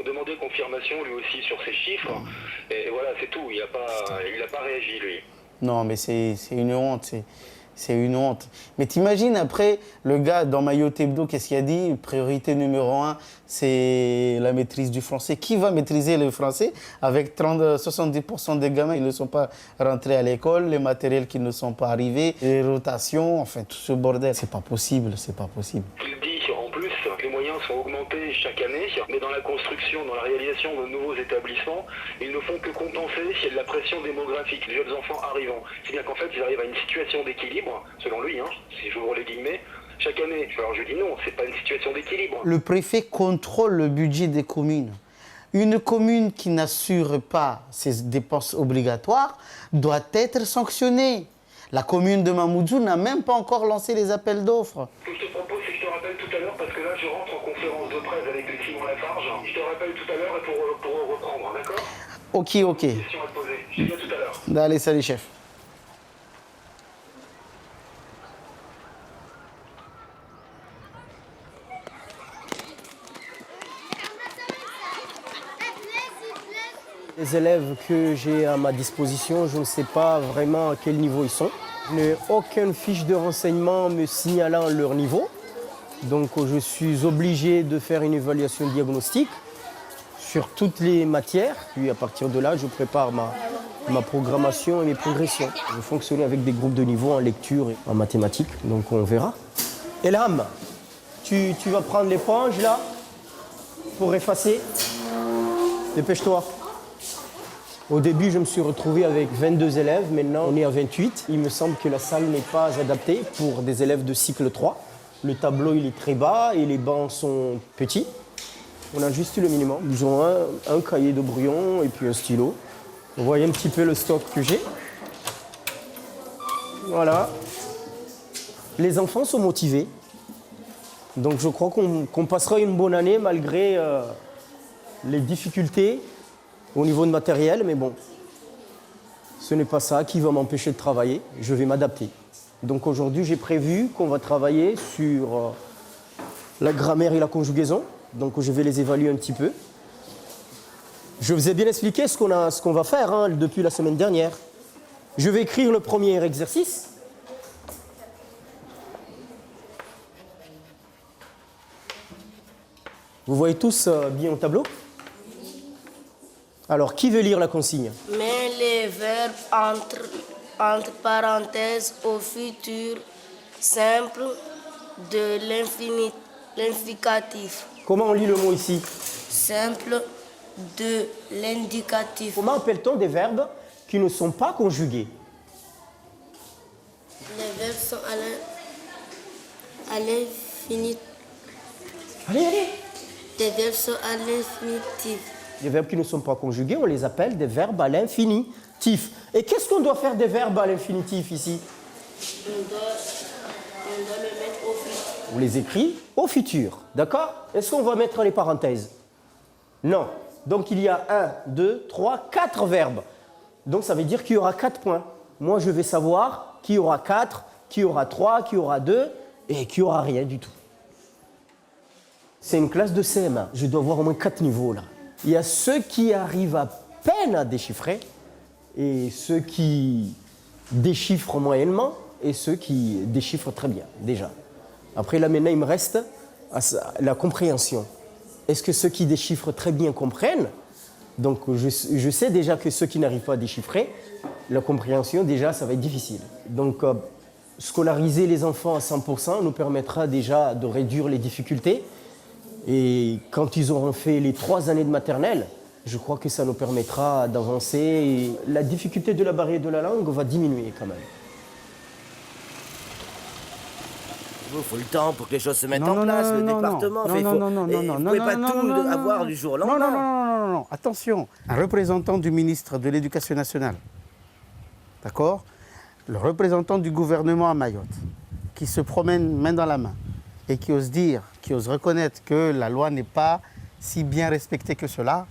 demandé confirmation lui aussi sur ses chiffres. Et voilà, c'est tout. Il n'a pas réagi, lui.
Non, mais c'est une honte. C'est une honte. Mais t'imagines après, le gars dans Mayotte Hebdo, qu'est-ce qu'il a dit? Priorité numéro 1, c'est la maîtrise du français. Qui va maîtriser le français avec 70% des gamins, ils ne sont pas rentrés à l'école, les matériels qui ne sont pas arrivés, les rotations, enfin tout ce bordel. C'est pas possible, c'est pas possible.
Il dit en plus, les moyens sont augmentés chaque année, mais dans la construction, dans la réalisation de nouveaux établissements, ils ne font que compenser la pression démographique, les jeunes enfants arrivant. C'est-à-dire qu'en fait, ils arrivent à une situation d'équilibre, selon lui, si j'ouvre les guillemets, chaque année. Alors je dis non, c'est pas une situation d'équilibre.
Le préfet contrôle le budget des communes. Une commune qui n'assure pas ses dépenses obligatoires doit être sanctionnée. La commune de Mamoudzou n'a même pas encore lancé les appels d'offres.
Ce que je te propose, c'est que je te rappelle tout à l'heure, parce que là, je rentre en conférence de presse avec Simon Lafarge. Je te rappelle tout à l'heure pour reprendre, d'accord?
Ok.
Question à te poser. Je te dis à tout à l'heure.
Allez, salut chef.
Les élèves que j'ai à ma disposition, je ne sais pas vraiment à quel niveau ils sont. Je n'ai aucune fiche de renseignement me signalant leur niveau. Donc je suis obligé de faire une évaluation diagnostique sur toutes les matières. Puis à partir de là, je prépare ma programmation et mes progressions. Je fonctionne avec des groupes de niveau en lecture et en mathématiques, donc on verra. Elham, tu vas prendre l'éponge là pour effacer. Dépêche-toi. Au début, je me suis retrouvé avec 22 élèves. Maintenant, on est à 28. Il me semble que la salle n'est pas adaptée pour des élèves de cycle 3. Le tableau, il est très bas et les bancs sont petits. On a juste le minimum. Ils ont un cahier de brouillon et puis un stylo. Vous voyez un petit peu le stock que j'ai. Voilà. Les enfants sont motivés. Donc je crois qu'on passera une bonne année malgré les difficultés au niveau de matériel, mais bon, ce n'est pas ça qui va m'empêcher de travailler, je vais m'adapter. Donc aujourd'hui, j'ai prévu qu'on va travailler sur la grammaire et la conjugaison, donc je vais les évaluer un petit peu. Je vous ai bien expliqué ce qu'on va faire depuis la semaine dernière. Je vais écrire le premier exercice. Vous voyez tous bien au tableau ? Alors, qui veut lire la consigne?
Mets les verbes entre parenthèses au futur simple de l'indicatif.
Comment on lit le mot ici?
Simple de l'indicatif.
Comment appelle-t-on des verbes qui ne sont pas conjugués?
Les verbes sont à l'infinitif.
Allez.
Les verbes sont à l'infinitif.
Les verbes qui ne sont pas conjugués, on les appelle des verbes à l'infinitif. Et qu'est-ce qu'on doit faire des verbes à l'infinitif ici?
On doit le mettre au futur.
On les écrit au futur, d'accord? Est-ce qu'on va mettre les parenthèses? Non. Donc il y a 1, 2, 3, 4 verbes. Donc ça veut dire qu'il y aura 4 points. Moi je vais savoir qui aura 4, qui aura 3, qui aura 2 et qui aura rien du tout. C'est une classe de CM1. Je dois avoir au moins 4 niveaux là. Il y a ceux qui arrivent à peine à déchiffrer et ceux qui déchiffrent moyennement et ceux qui déchiffrent très bien, déjà. Après, là, maintenant, il me reste la compréhension. Est-ce que ceux qui déchiffrent très bien comprennent? Donc, je sais déjà que ceux qui n'arrivent pas à déchiffrer, la compréhension, déjà, ça va être difficile. Donc, scolariser les enfants à 100% nous permettra déjà de réduire les difficultés. Et quand ils auront fait les 3 années de maternelle, je crois que ça nous permettra d'avancer. Et la difficulté de la barrière de la langue va diminuer quand même. faut le temps pour que les choses se mettent en place, le département. Vous ne pouvez pas tout avoir du jour au lendemain.
Non, attention. Un représentant du ministre de l'Éducation nationale, d'accord, le représentant du gouvernement à Mayotte, qui se promène main dans la main et qui ose dire, qui ose reconnaître que la loi n'est pas si bien respectée que cela,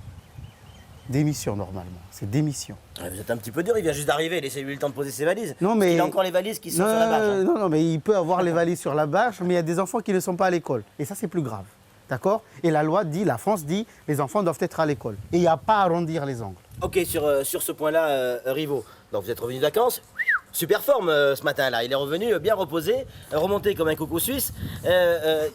démission normalement, c'est démission.
Vous êtes un petit peu dur, il vient juste d'arriver, laissez-lui le temps de poser ses valises.
Non, mais...
Il a encore les valises qui sont sur la bâche.
Non, mais il peut avoir les valises sur la bâche, mais il y a des enfants qui ne sont pas à l'école. Et ça, c'est plus grave. D'accord? Et la loi dit, la France dit, les enfants doivent être à l'école. Et il n'y a pas à arrondir les angles.
Ok, sur ce point-là, Rivo, donc vous êtes revenu de vacances? Super forme ce matin-là, il est revenu bien reposé, remonté comme un coucou suisse.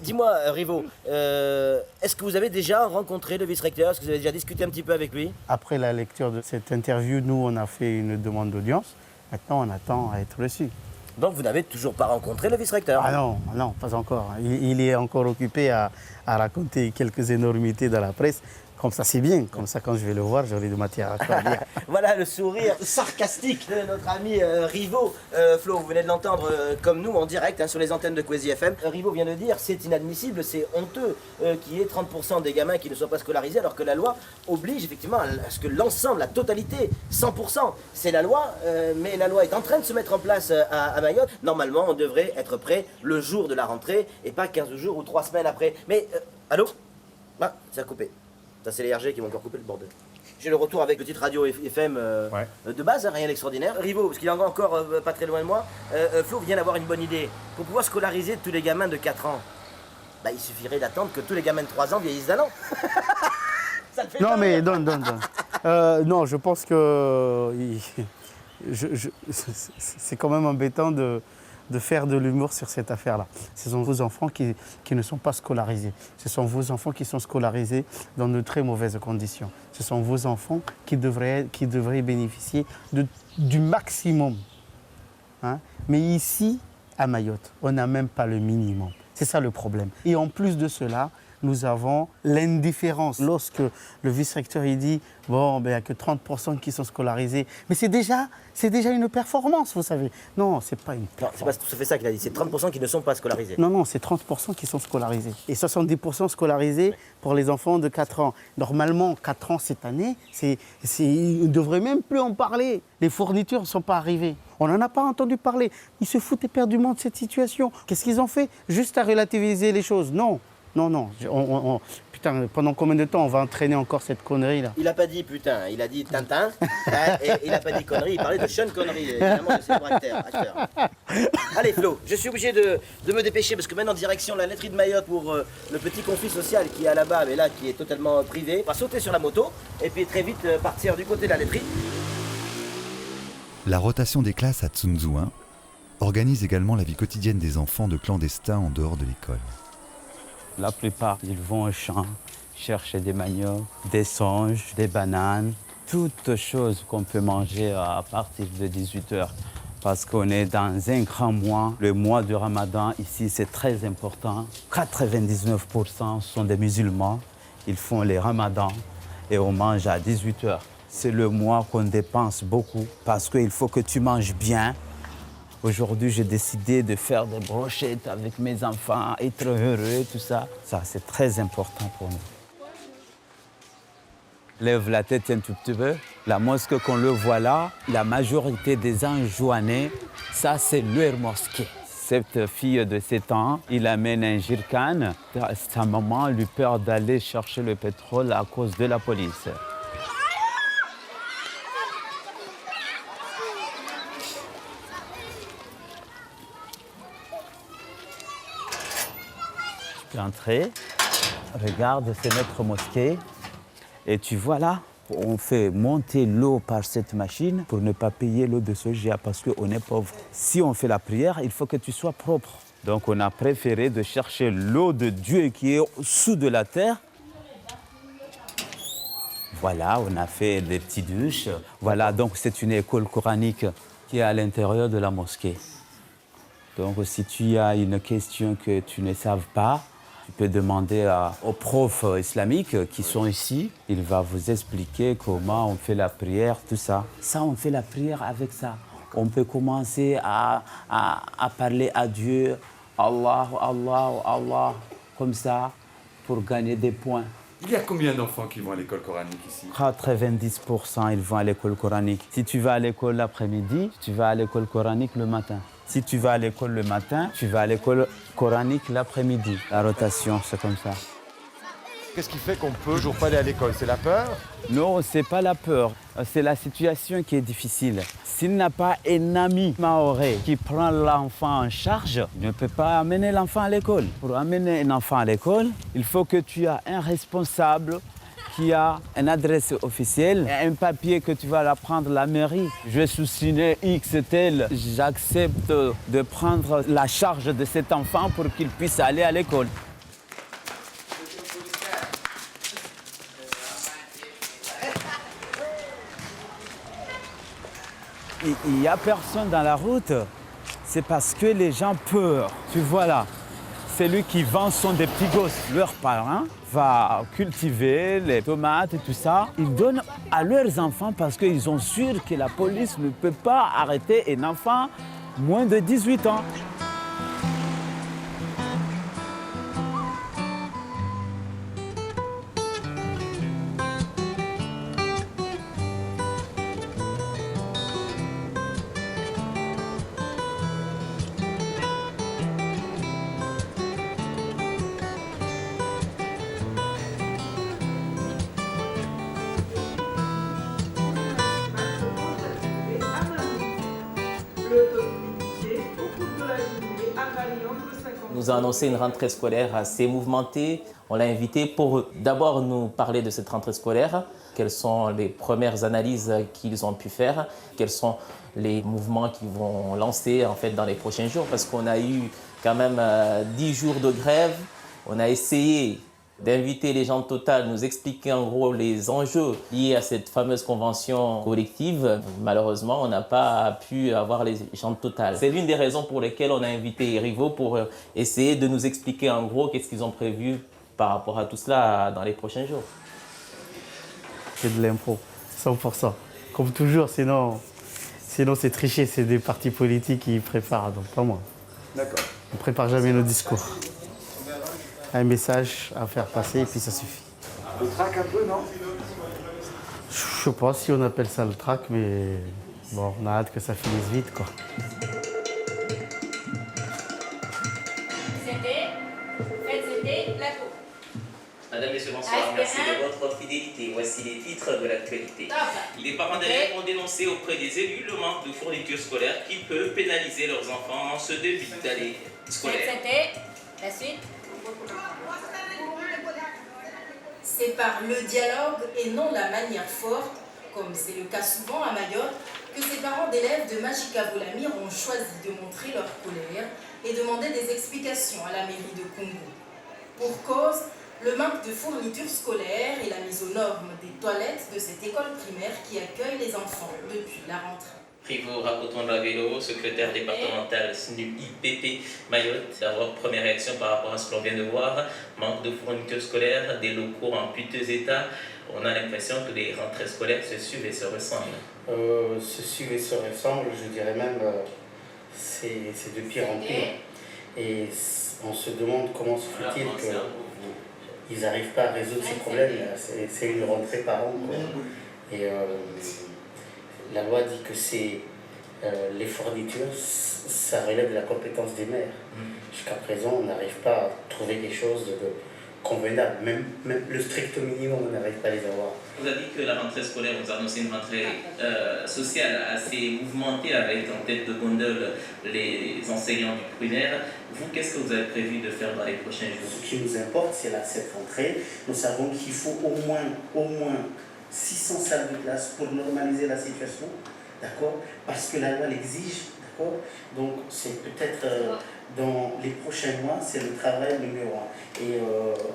Dis-moi, Rivo, est-ce que vous avez déjà rencontré le vice-recteur? Est-ce que vous avez déjà discuté un petit peu avec lui?
Après la lecture de cette interview, nous, on a fait une demande d'audience. Maintenant, on attend à être reçu.
Donc vous n'avez toujours pas rencontré le vice-recteur?
Ah non, pas encore. Il est encore occupé à raconter quelques énormités dans la presse. Comme ça, c'est bien. Comme ça, quand je vais le voir, j'aurai de matière à quoi dire.
Voilà le sourire sarcastique de notre ami Rivo. Flo, vous venez de l'entendre comme nous en direct sur les antennes de Kwezi FM. Rivo vient de dire c'est inadmissible, c'est honteux qu'il y ait 30% des gamins qui ne soient pas scolarisés alors que la loi oblige effectivement à ce que l'ensemble, la totalité, 100%, c'est la loi. Mais la loi est en train de se mettre en place à Mayotte. Normalement, on devrait être prêt le jour de la rentrée et pas 15 jours ou 3 semaines après. Mais, allô? Ah, ça a coupé. Ça, c'est les RG qui vont encore couper le bordel. J'ai le retour avec petite radio FM de base, rien d'extraordinaire. Rivo, parce qu'il est encore pas très loin de moi, Flo vient d'avoir une bonne idée. Pour pouvoir scolariser tous les gamins de 4 ans, bah, il suffirait d'attendre que tous les gamins de 3 ans vieillissent d'un an. Ça te fait
non,
peur.
mais donne. Non, je pense que c'est quand même embêtant de faire de l'humour sur cette affaire-là. Ce sont vos enfants qui ne sont pas scolarisés. Ce sont vos enfants qui sont scolarisés dans de très mauvaises conditions. Ce sont vos enfants qui devraient bénéficier du maximum. Hein? Mais ici, à Mayotte, on n'a même pas le minimum. C'est ça le problème. Et en plus de cela, nous avons l'indifférence. Lorsque le vice-recteur il dit bon, ben, il n'y a que 30% qui sont scolarisés, mais c'est déjà une performance, vous savez. Non, c'est pas une performance.
Non, c'est pas tout à fait ça qu'il a dit, c'est 30% qui ne sont pas scolarisés.
Non, c'est 30% qui sont scolarisés. Et 70% scolarisés pour les enfants de 4 ans. Normalement, 4 ans cette année, on ne devrait même plus en parler. Les fournitures ne sont pas arrivées. On n'en a pas entendu parler. Ils se foutent éperdument de cette situation. Qu'est-ce qu'ils ont fait? Juste à relativiser les choses. Non. Putain, pendant combien de temps on va entraîner encore cette connerie-là?
Il n'a pas dit putain, il a dit Tintin, et il n'a pas dit connerie, il parlait de Sean Connery, évidemment, le célèbre acteur. Allez Flo, je suis obligé de me dépêcher parce que maintenant direction la laiterie de Mayotte pour le petit conflit social qui est là-bas, mais là qui est totalement privé. On va sauter sur la moto et puis très vite partir du côté de la laiterie.
La rotation des classes à Tsunzouin organise également la vie quotidienne des enfants de clandestins en dehors de l'école.
La plupart, ils vont au champ, chercher des maniocs, des songes, des bananes, toutes choses qu'on peut manger à partir de 18h. Parce qu'on est dans un grand mois, le mois du Ramadan, ici c'est très important. 99% sont des musulmans, ils font les ramadans et on mange à 18h. C'est le mois qu'on dépense beaucoup parce qu'il faut que tu manges bien. Aujourd'hui, j'ai décidé de faire des brochettes avec mes enfants, être heureux, tout ça. Ça, c'est très important pour nous. Lève la tête un tout petit peu. La mosquée qu'on le voit là, la majorité des Anjouanais, ça, c'est leur mosquée. Cette fille de 7 ans, il amène un jerrycan. Sa maman lui peur d'aller chercher le pétrole à cause de la police. Tu peux entrer, regarde, c'est notre mosquée. Et tu vois là, on fait monter l'eau par cette machine pour ne pas payer l'eau de soja parce qu'on est pauvre. Si on fait la prière, il faut que tu sois propre. Donc on a préféré de chercher l'eau de Dieu qui est au-dessous de la terre. Voilà, on a fait des petites douches. Voilà, donc c'est une école coranique qui est à l'intérieur de la mosquée. Donc si tu as une question que tu ne savent pas, tu peux demander aux profs islamiques qui sont ici. Il va vous expliquer comment on fait la prière, tout ça. Ça, on fait la prière avec ça. On peut commencer à parler à Dieu Allah, Allah, Allah, comme ça, pour gagner des points.
Il y a combien d'enfants qui vont à l'école coranique ici?
90% ils vont à l'école coranique. Si tu vas à l'école l'après-midi, tu vas à l'école coranique le matin. Si tu vas à l'école le matin, tu vas à l'école coranique l'après-midi. La rotation, c'est comme ça.
Qu'est-ce qui fait qu'on peut toujours pas aller à l'école? C'est la peur?
Non, c'est pas la peur. C'est la situation qui est difficile. S'il n'a pas un ami mahorais qui prend l'enfant en charge, il ne peut pas amener l'enfant à l'école. Pour amener un enfant à l'école, il faut que tu aies un responsable qui a une adresse officielle et un papier que tu vas la prendre à la mairie. Je suis signé X tel, j'accepte de prendre la charge de cet enfant pour qu'il puisse aller à l'école. Il n'y a personne dans la route, c'est parce que les gens peur. Tu vois là, celui qui vend sont des petits gosses. Leurs parents vont cultiver les tomates et tout ça. Ils donnent à leurs enfants parce qu'ils sont sûrs que la police ne peut pas arrêter un enfant moins de 18 ans.
Nous a annoncé une rentrée scolaire assez mouvementée. On l'a invité pour d'abord nous parler de cette rentrée scolaire. Quelles sont les premières analyses qu'ils ont pu faire? Quels sont les mouvements qu'ils vont lancer en fait dans les prochains jours? Parce qu'on a eu quand même 10 jours de grève. On a essayé d'inviter les gens de Total, nous expliquer en gros les enjeux liés à cette fameuse convention collective. Malheureusement, on n'a pas pu avoir les gens de Total. C'est l'une des raisons pour lesquelles on a invité Rivo pour essayer de nous expliquer en gros qu'est-ce qu'ils ont prévu par rapport à tout cela dans les prochains jours.
C'est de l'impro, 100%. Comme toujours, sinon c'est tricher, c'est des partis politiques qui préparent, donc pas moi.
D'accord.
On ne prépare jamais nos discours. Un message à faire passer et puis ça suffit.
Le trac un peu, non?
Je sais pas si on appelle ça le trac, mais bon, on a hâte que ça finisse vite, quoi.
C'était la cour.
Madame, Monsieur, bonsoir. Merci de votre fidélité. Voici les titres de l'actualité. Les parents d'élèves ont dénoncé auprès des élus le manque de fournitures scolaires qui peut pénaliser leurs enfants en ce début d'année scolaire.
C'était la suite. C'est par le dialogue et non la manière forte, comme c'est le cas souvent à Mayotte, que ces parents d'élèves de Majika Boulamir ont choisi de montrer leur colère et demander des explications à la mairie de Congo. Pour cause, le manque de fournitures scolaires et la mise aux normes des toilettes de cette école primaire qui accueille les enfants depuis la rentrée.
Privo Rapoton-Lavelo, secrétaire départemental SNU-IPP Mayotte. D'abord, première réaction par rapport à ce que l'on vient de voir. Manque de fournitures scolaires, des locaux en piteux état. On a l'impression que les rentrées scolaires se suivent et se ressemblent.
Se suivent et se ressemblent, je dirais même, c'est de pire en pire. Et on se demande comment se fait-il qu'ils n'arrivent pas à résoudre ces problèmes. C'est une rentrée par an, quoi. Et la loi dit que c'est les fournitures, ça relève de la compétence des maires. Jusqu'à présent, on n'arrive pas à trouver quelque chose de convenable. Même le strict minimum, on n'arrive pas à les avoir.
Vous avez dit que la rentrée scolaire, vous annoncez une rentrée sociale assez mouvementée avec en tête de gondole les enseignants du primaire. Vous, qu'est-ce que vous avez prévu de faire dans les prochains jours?
Ce qui nous importe, c'est cette rentrée. Nous savons qu'il faut au moins 600 salles de classe pour normaliser la situation, d'accord? Parce que la loi l'exige, d'accord? Donc c'est peut-être dans les prochains mois, c'est le travail numéro 1. Et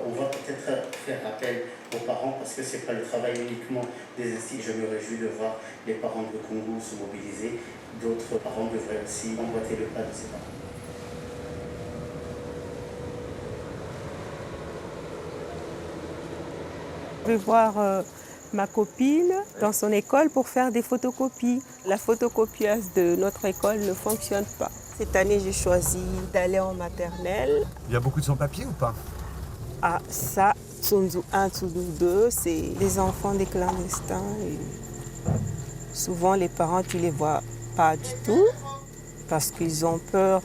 on va peut-être faire appel aux parents parce que ce n'est pas le travail uniquement des instituts. Je me réjouis de voir les parents de Congo se mobiliser. D'autres parents devraient aussi emboîter le pas de ces parents.
Je vais voir ma copine dans son école pour faire des photocopies. La photocopieuse de notre école ne fonctionne pas. Cette année, j'ai choisi d'aller en maternelle.
Il y a beaucoup de sans-papiers ou pas?
Ah, ça, Tsunzu 1, Tsunzu 2, c'est les enfants des clandestins. Et souvent, les parents, tu ne les vois pas du tout parce qu'ils ont peur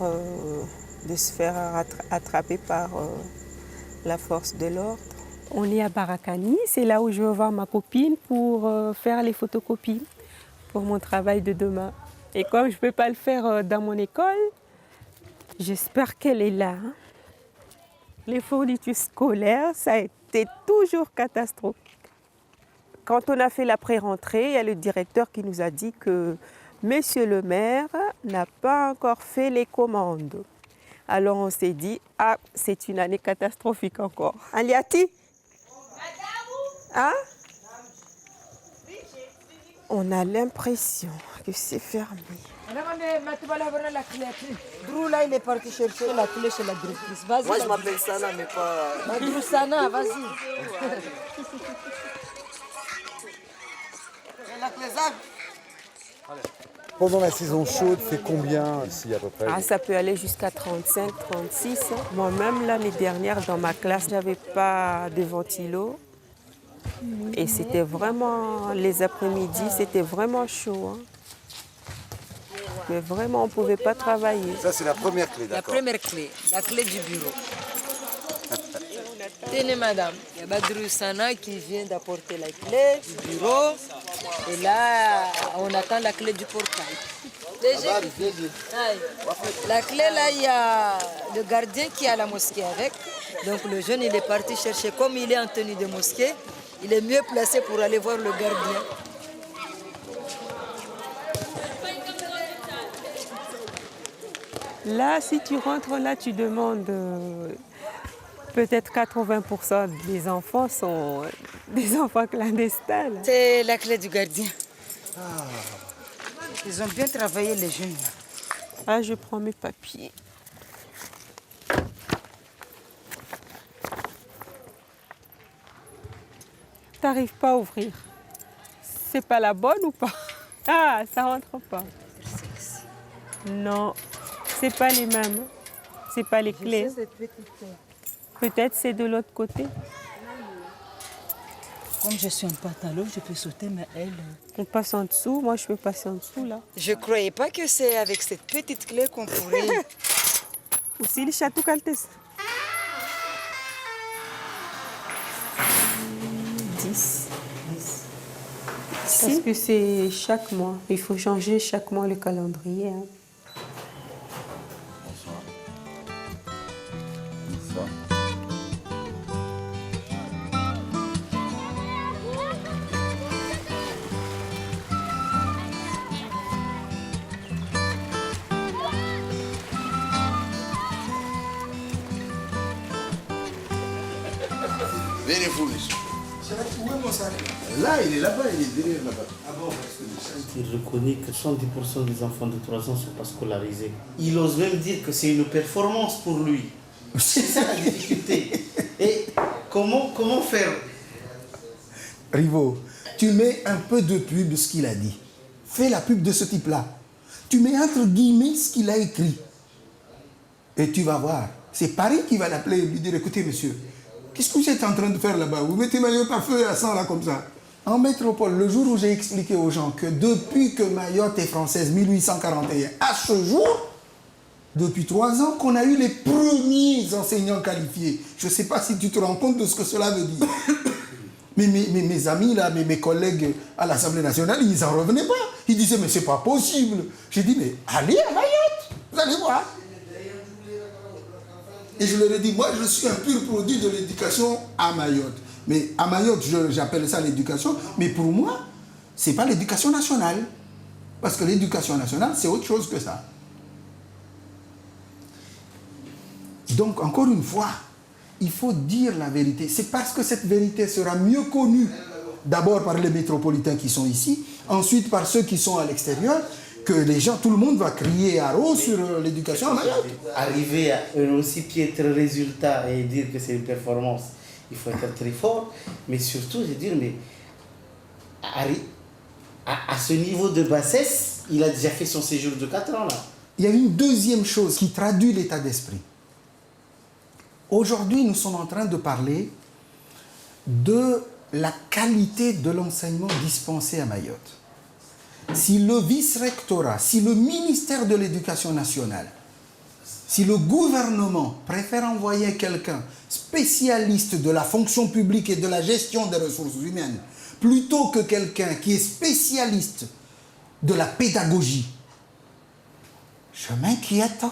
de se faire attraper par la force de l'ordre. On est à Barakani, c'est là où je vais voir ma copine pour faire les photocopies pour mon travail de demain. Et comme je ne peux pas le faire dans mon école, j'espère qu'elle est là. Les fournitures scolaires, ça a été toujours catastrophique. Quand on a fait la pré-rentrée, il y a le directeur qui nous a dit que Monsieur le maire n'a pas encore fait les commandes. Alors on s'est dit, ah, c'est une année catastrophique encore. Aliati? Hein? On a l'impression que c'est fermé.
Là, il est parti chercher la clé chez la directrice. Vas-y.
Moi, je m'appelle Sana, mais pas...
Madrou Sana, vas-y.
Pendant la saison chaude, c'est combien ici à peu près?
Ah, ça peut aller jusqu'à 35, 36. Moi-même, l'année dernière, dans ma classe, je n'avais pas de ventilo. Et c'était vraiment, les après-midi, c'était vraiment chaud. Hein. Mais vraiment, on ne pouvait pas travailler.
Ça, c'est la première clé,
La
d'accord?
première clé, la clé du bureau. Tenez, madame, il y a Badrou Sana qui vient d'apporter la clé du bureau. Et là, on attend la clé du portail. La clé, là, il y a le gardien qui est à la mosquée avec. Donc le jeune, il est parti chercher. Comme il est en tenue de mosquée, il est mieux placé pour aller voir le gardien.
Là, si tu rentres là, tu demandes... peut-être 80% des enfants sont des enfants clandestins.
C'est la clé du gardien. Ils ont bien travaillé, les jeunes.
Ah, je prends mes papiers. T'arrives pas à ouvrir. C'est pas la bonne ou pas? Ah, ça rentre pas. Non, c'est pas les mêmes. C'est pas les clés. Peut-être c'est de l'autre côté.
Comme je suis en pantalon, je peux sauter, mais elle...
On passe en dessous. Moi, je peux passer en dessous, là.
Je croyais pas que c'est avec cette petite clé qu'on pourrait...
Aussi, les châteaux caltes. 10. Parce que c'est chaque mois. Il faut changer chaque mois le calendrier. Hein.
Venez vous, monsieur. Où est mon sac? Là, il est là-bas, il est derrière là-bas. Ah bon, parce que
Il reconnaît que 70% des enfants de 3 ans ne sont pas scolarisés. Il ose même dire que c'est une performance pour lui. C'est ça la difficulté. Et comment faire?
Rivo, tu mets un peu de pub de ce qu'il a dit. Fais la pub de ce type-là. Tu mets entre guillemets ce qu'il a écrit. Et tu vas voir. C'est Paris qui va l'appeler et lui dire, écoutez monsieur, qu'est-ce que vous êtes en train de faire là-bas? Vous mettez Mayotte à feu et à sang là comme ça. En métropole, le jour où j'ai expliqué aux gens que depuis que Mayotte est française, 1841, à ce jour, depuis 3 ans qu'on a eu les premiers enseignants qualifiés. Je ne sais pas si tu te rends compte de ce que cela veut dire. Mais mes amis, là, mes collègues à l'Assemblée nationale, ils n'en revenaient pas. Ils disaient, mais c'est pas possible. J'ai dit, mais allez à Mayotte, vous allez voir. Et je leur ai dit, moi, je suis un pur produit de l'éducation à Mayotte. Mais à Mayotte, j'appelle ça l'éducation. Mais pour moi, ce n'est pas l'éducation nationale. Parce que l'éducation nationale, c'est autre chose que ça. Donc, encore une fois, il faut dire la vérité. C'est parce que cette vérité sera mieux connue, d'abord par les métropolitains qui sont ici, ensuite par ceux qui sont à l'extérieur, que les gens, tout le monde va crier à haut sur l'éducation à Mayotte.
Arriver à un aussi piètre résultat et dire que c'est une performance, il faut être très fort. Mais surtout, je veux dire, mais à ce niveau de bassesse, il a déjà fait son séjour de 4 ans là.
Il y a une deuxième chose qui traduit l'état d'esprit. Aujourd'hui, nous sommes en train de parler de la qualité de l'enseignement dispensé à Mayotte. Si le vice-rectorat, si le ministère de l'Éducation nationale, si le gouvernement préfère envoyer quelqu'un spécialiste de la fonction publique et de la gestion des ressources humaines, plutôt que quelqu'un qui est spécialiste de la pédagogie, je m'inquiète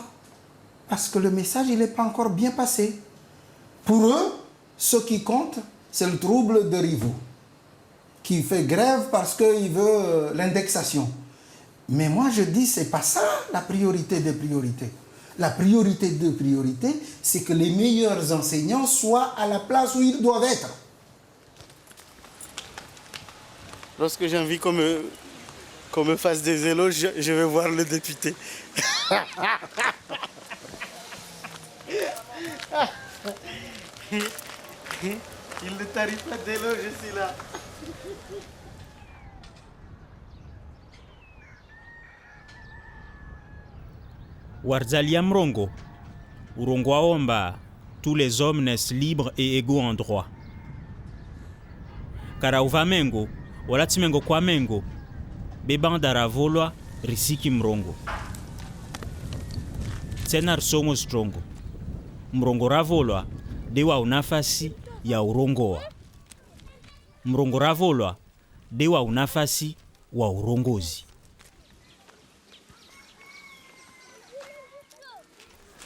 parce que le message il n'est pas encore bien passé. Pour eux, ce qui compte, c'est le trouble de Rivaux, qui fait grève parce qu'il veut l'indexation. Mais moi je dis, c'est pas ça la priorité des priorités. La priorité des priorités, c'est que les meilleurs enseignants soient à la place où ils doivent être.
Lorsque j'ai envie qu'on me fasse des éloges, je vais voir le député. Il ne t'arrive pas d'éloges ici là.
Warzalia Mrongo, Urongo Aomba, tous les hommes naissent libres et égaux en droit. Karauva Mengo, Walatimengo kwa Mengo, Bebandara Volwa, Risiki Mrongo. Tsenar Songo Strongo, Mrongo Ravolwa, Dewa unafasi ya urongoa. Mrongo Ravolwa, Dewa unafasi wa urongozi.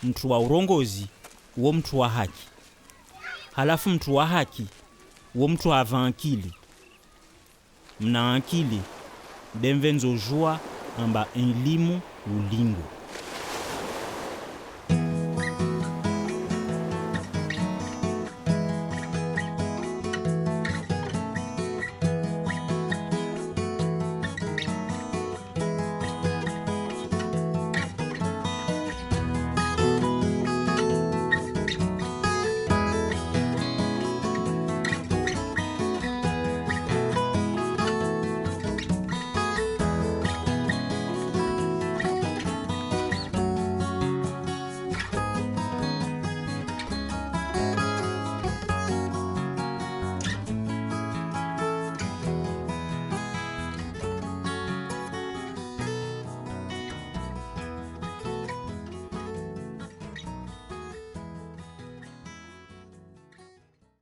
Mtu wa urongozi, uo mtu wa haki. Halafu mtu wa haki, uo mtu hava akili. Mna akili, demvenzo jua amba elimu ulingo.